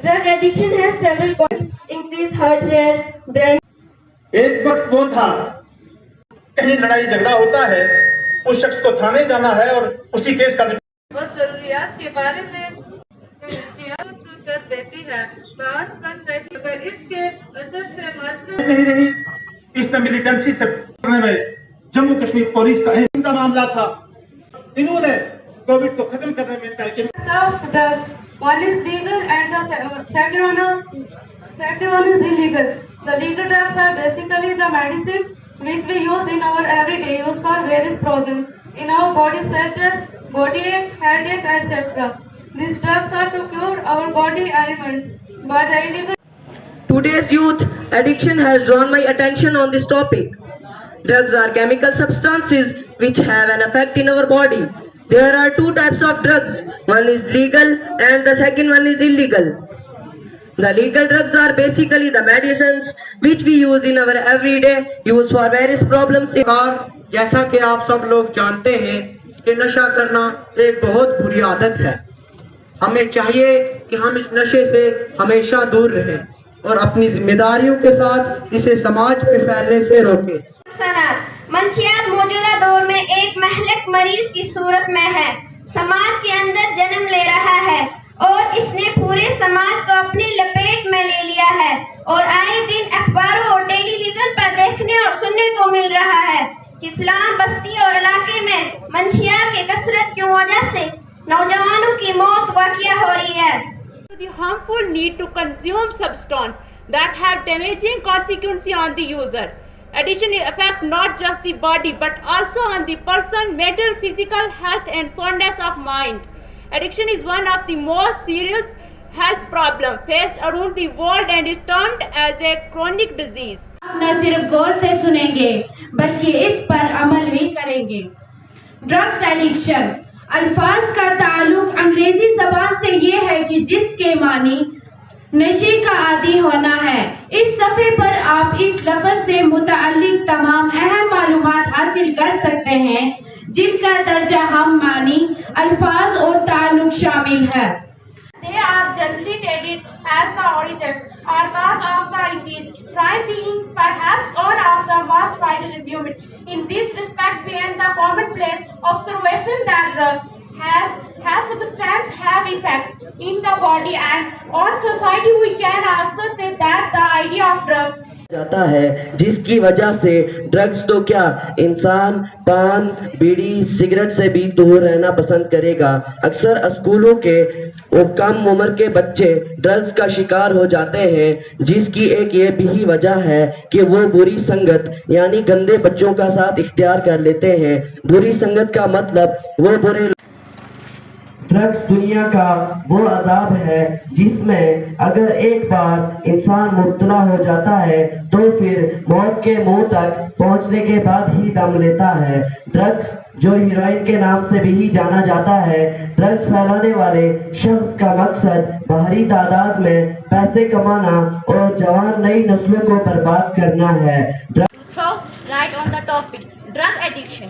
Drug addiction has several causes: increased heart rate, brain. एक वक्त वो था, कहीं लड़ाई झगड़ा होता है, उस शख्स को थाने जाना है और उसी केस का जरूरियात के बारे में कर देती है। बात बन रही अगर इसके असर से नहीं रही। इसने मिलिटेंसी से में जम्मू कश्मीर पुलिस का इनका मामला था। इन्होंने कोविड को खत्म करने में one is legal and the second one is illegal. The legal drugs are basically the medicines which we use in our everyday use for various problems in our body, such as body ache, headache, etc. These drugs are to cure our body ailments, but the illegal. Today's youth addiction has drawn my attention on this topic. Drugs are chemical substances which have an effect in our body. There are two types of drugs. One is legal and the second one is illegal. The legal drugs are basically the medicines which we use in our everyday use for various problems. और जैसा कि आप सब लोग जानते हैं कि नशा करना एक बहुत बुरी आदत है। हमें चाहिए कि हम इस नशे से हमेशा दूर रहें और अपनी जिम्मेदारियों के साथ इसे समाज में फैलने से रोकें। मंशियात मौजूदा दौर में एक महलक मरीज की सूरत में है, समाज के अंदर जन्म ले रहा है और इसने पूरे समाज को अपनी लपेट में ले लिया है और आए दिन अखबारों और टेलीविजन पर देखने और सुनने को मिल रहा है कि फलान बस्ती और इलाके में मंशियात की कसरत की वजह से नौजवानों की मौत वाक़या हो रही है। The harmful need to consume substances that have damaging consequences on the user. Addiction affects not just the body but also on the person, mental, physical health and soundness of mind. Addiction is one of the most serious health problems faced around the world and is termed as a chronic disease. आप न सिर्फ गौर से सुनेंगे बल्कि इस पर अमल भी करेंगे। ड्रग्स एडिक्शन अल्फाज का ताल्लुक अंग्रेजी जबान से ये है कि जिसके मानी नशे का आदी होना है। इस सफ़े पर आप इस लफ्ज़ से मुताल्लिक तमाम अहम मालूमात हासिल कर सकते हैं जिनका दर्जा हम मानी अल्फाज और ताल्लुक शामिल है। They are generally treated as the origins or cause of the increase, crime being perhaps one of the most widely assumed. In this respect, behind the commonplace observation that drugs has substance have effects in the body and on society, we can also say that the idea of drugs जाता है जिसकी वजह से drugs तो क्या इंसान पान बीड़ी cigarette से भी दूर रहना पसंद करेगा। अक्सर स्कूलों के कम उम्र के बच्चे ड्रग्स का शिकार हो जाते हैं जिसकी एक ये भी वजह है कि वो बुरी संगत यानी गंदे बच्चों का साथ इख्तियार कर लेते हैं। बुरी संगत का मतलब वो बुरे। ड्रग्स दुनिया का वो अजाब है जिसमें अगर एक बार इंसान मुब्तला हो जाता है तो फिर मौत के मुंह तक पहुंचने के बाद ही दम लेता है। ड्रग्स जो हीरोइन के नाम से भी जाना जाता है, ड्रग्स फैलाने वाले शख्स का मकसद भारी तादाद में पैसे कमाना और जवान नई नस्लों को बर्बाद करना है। Right on the topic, drug addiction.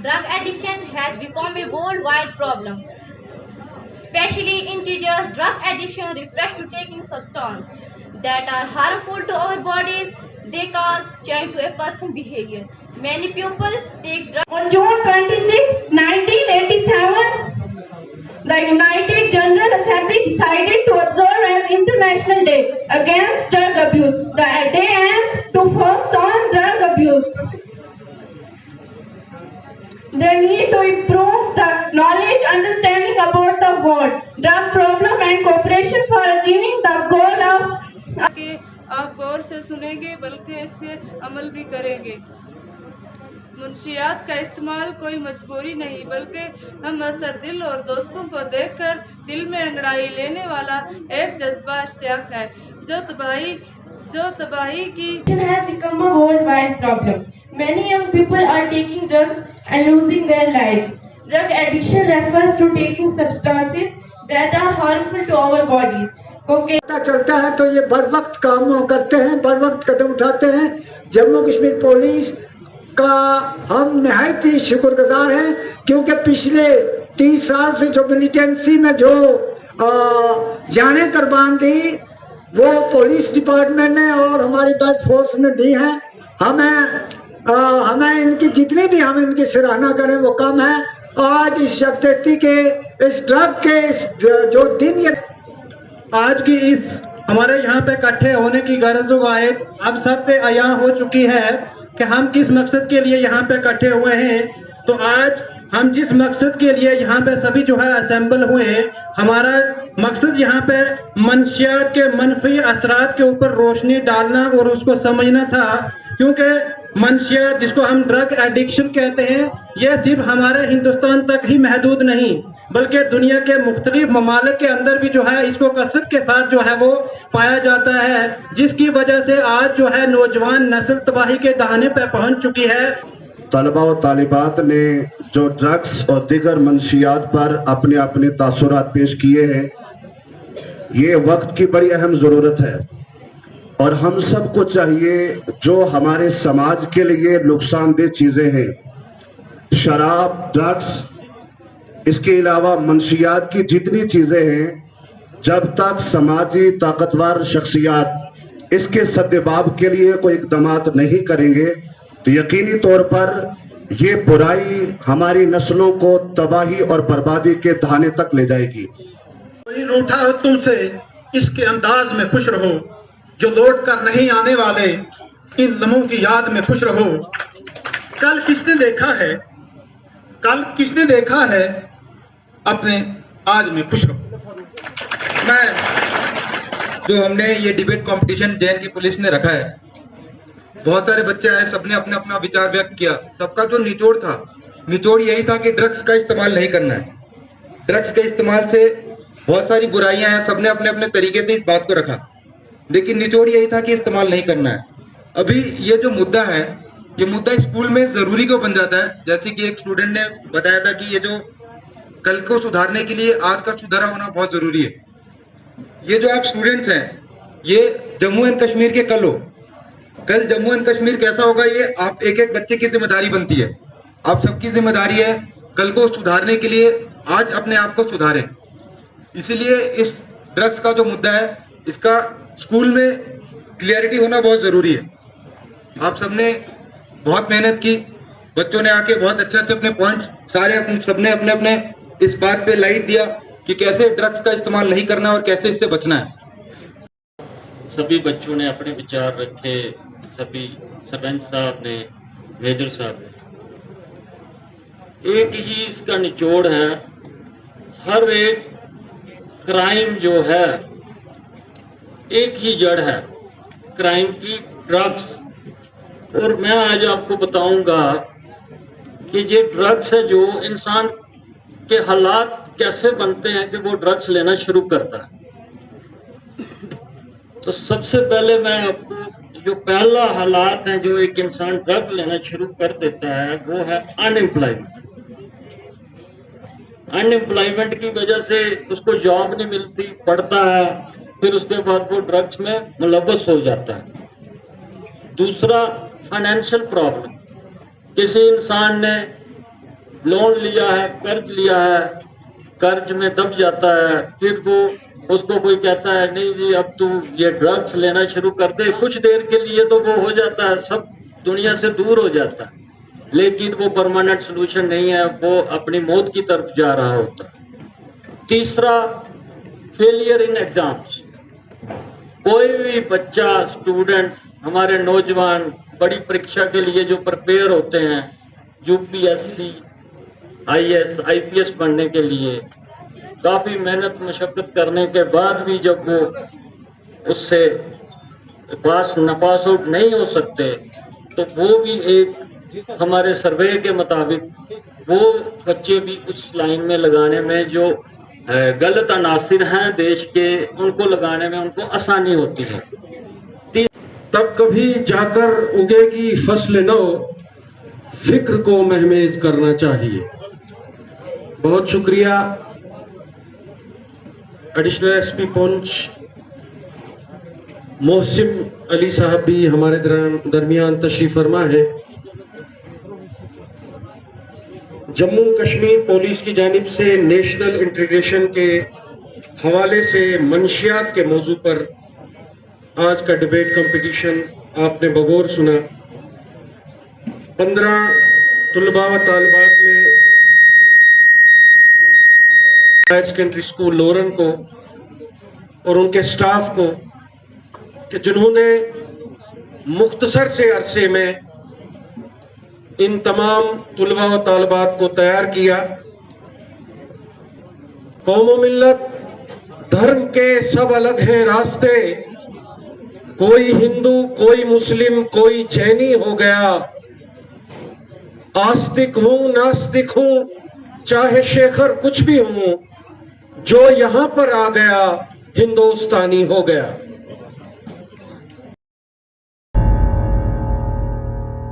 Drug addiction has become a worldwide problem, especially in teenagers. Drug addiction refers to taking substances that are harmful to our bodies. They cause change to a person's behavior. Many people take drugs. On June 26, 1987, the United General Assembly decided to observe as International Day Against Drug Abuse. The day aims to focus on drug abuse. They need to improve the knowledge, understanding about the world, drug problem and cooperation for achieving the goal of. कि आप गौर से सुनेंगे बल्कि इसके अमल भी करेंगे। मुंशियात का इस्तेमाल कोई मजबूरी नहीं बल्कि हम असर दिल और दोस्तों को देखकर दिल में अंगड़ाई लेने वाला एक जज्बा इश्तियाक है जो तबाही की। Has become a worldwide problem. Many young people are taking drugs and losing their lives. Drug addiction refers to taking substances that are harmful to our bodies. पता चलता है तो ये बर वक्त काम करते हैं, बर वक्त कदम उठाते हैं। जम्मू कश्मीर पुलिस का हम निहायत ही शुक्रगुजार हैं क्योंकि पिछले 30 साल से जो मिलिटेंसी में जो जाने कुर्बान दी वो पुलिस डिपार्टमेंट ने और हमारी बैंक फोर्स ने दी है। हमें इनकी जितनी भी हम इनकी सराहना करें वो कम है। आज इस शख्सियती के इस ड्रग के इस जो दिन ये आज की इस हमारे यहाँ पे इकट्ठे होने की गर्ज वाहिद अब सब पे आया हो चुकी है कि हम किस मकसद के लिए यहाँ पे इकट्ठे हुए हैं। तो आज हम जिस मकसद के लिए यहाँ पे सभी जो है असेंबल हुए हैं, हमारा मकसद यहाँ पे मंशियात के मनफी असरात के ऊपर रोशनी डालना और उसको समझना था। क्योंकि मंशियात जिसको हम ड्रग एडिक्शन कहते हैं, यह सिर्फ हमारे हिंदुस्तान तक ही महदूद नहीं बल्कि दुनिया के मुख्तलिफ ममालिक के अंदर भी जो है इसको कसरत के साथ जो है वो पाया जाता है, जिसकी वजह से आज जो है नौजवान नस्ल तबाही के दहाने पे पहुंच चुकी है। तलबा और तालिबात ने जो ड्रग्स और दीगर मंशियात पर अपने अपने तासुरात पेश किए हैं, ये वक्त की बड़ी अहम ज़रूरत है और हम सबको चाहिए जो हमारे समाज के लिए नुकसानदेह चीज़ें हैं, शराब, ड्रग्स, इसके अलावा मंशियात की जितनी चीज़ें हैं, जब तक समाजी ताकतवर शख्सियात इसके सद्देबाब के लिए कोई इक़दामात नहीं करेंगे तो यकीनी तौर पर ये बुराई हमारी नस्लों को तबाही और बर्बादी के दहाने तक ले जाएगी। कोई रूठा हो तुमसे इसके अंदाज में खुश रहो, जो लौट कर नहीं आने वाले इन लम्हों की याद में खुश रहो। कल किसने देखा है अपने आज में खुश रहो। मैं जो हमने ये डिबेट कंपटीशन जैन की पुलिस ने रखा है, बहुत सारे बच्चे आए, सबने अपना अपना विचार व्यक्त किया। सबका जो निचोड़ यही था कि ड्रग्स का इस्तेमाल नहीं करना है। ड्रग्स के इस्तेमाल से बहुत सारी बुराइयां हैं, सबने अपने अपने तरीके से इस बात को रखा, लेकिन निचोड़ यही था कि इस्तेमाल नहीं करना है। अभी ये जो मुद्दा है, ये मुद्दा स्कूल में जरूरी क्यों बन जाता है? जैसे कि एक स्टूडेंट ने बताया था कि ये जो कल को सुधारने के लिए आज का सुधारा होना बहुत जरूरी है। ये जो आप स्टूडेंट्स हैं, ये जम्मू एंड कश्मीर के कल हो। कल जम्मू एंड कश्मीर कैसा होगा, ये आप एक एक बच्चे की जिम्मेदारी बनती है। आप सबकी जिम्मेदारी है कल को सुधारने के लिए आज अपने आप को सुधारें। इसीलिए इस ड्रग्स का जो मुद्दा है, इसका स्कूल में क्लियरिटी होना बहुत जरूरी है। आप सबने बहुत मेहनत की, बच्चों ने आके बहुत अच्छे अच्छे अपने पॉइंट्स सबने अपने अपने इस बात पे लाइट दिया कि कैसे ड्रग्स का इस्तेमाल नहीं करना और कैसे इससे बचना है। सभी बच्चों ने अपने विचार रखे, सभी सरपंच साहब ने, मेजर साहब ने। एक ही इसका निचोड़ है, हर एक क्राइम जो है एक ही जड़ है क्राइम की, ड्रग्स। और मैं आज आपको बताऊंगा कि ये ड्रग्स है, जो इंसान के हालात कैसे बनते हैं कि वो ड्रग्स लेना शुरू करता है। तो सबसे पहले मैं आपको जो पहला हालात है जो एक इंसान ड्रग लेना शुरू कर देता है, वो है अनएम्प्लॉयमेंट। अनएम्प्लॉयमेंट की वजह से उसको जॉब नहीं मिलती, पढ़ता है, फिर उसके बाद वो ड्रग्स में मुलव्वस हो जाता है। दूसरा, फाइनेंशियल प्रॉब्लम। किसी इंसान ने लोन लिया है, कर्ज लिया है, कर्ज में दब जाता है, फिर वो उसको कोई कहता है नहीं जी अब तू ये ड्रग्स लेना शुरू कर दे। कुछ देर के लिए तो वो हो जाता है, सब दुनिया से दूर हो जाता है, लेकिन वो परमानेंट सोल्यूशन नहीं है, वो अपनी मौत की तरफ जा रहा होता है। तीसरा, फेलियर इन एग्जाम्स। कोई भी बच्चा, स्टूडेंट्स, हमारे नौजवान बड़ी परीक्षा के लिए जो प्रिपेयर होते हैं, यूपीएससी, आईएएस, आईपीएस बनने के लिए काफी मेहनत मशक्कत करने के बाद भी जब वो उससे पास आउट नहीं हो सकते, तो वो भी एक हमारे सर्वे के मुताबिक वो बच्चे भी उस लाइन में लगाने में जो गलत अनासिर हैं देश के, उनको लगाने में उनको आसानी होती है। तब कभी जाकर उगेगी फसल नौ, फिक्र को महमेज करना चाहिए। बहुत शुक्रिया। एडिशनल एसपी पुंछ मोहसिन अली साहब भी हमारे दरमियान तशरीफ फरमा है। जम्मू कश्मीर पुलिस की जानिब से नेशनल इंटीग्रेशन के हवाले से मंशियात के मौजू पर आज का डिबेट कंपटीशन आपने बगौर सुना। 15 तुलबा व तालिबात ने हायर सेकेंडरी स्कूल लोरन को और उनके स्टाफ को कि जिन्होंने मुख्तसर से अरसे में इन तमाम तुलबा व तालिबात को तैयार किया। कौम व मिल्लत धर्म के सब अलग हैं रास्ते, कोई हिंदू कोई मुस्लिम कोई जैनी हो गया, आस्तिक हूं नास्तिक हूं चाहे शेखर कुछ भी हूं, जो यहां पर आ गया हिंदुस्तानी हो गया।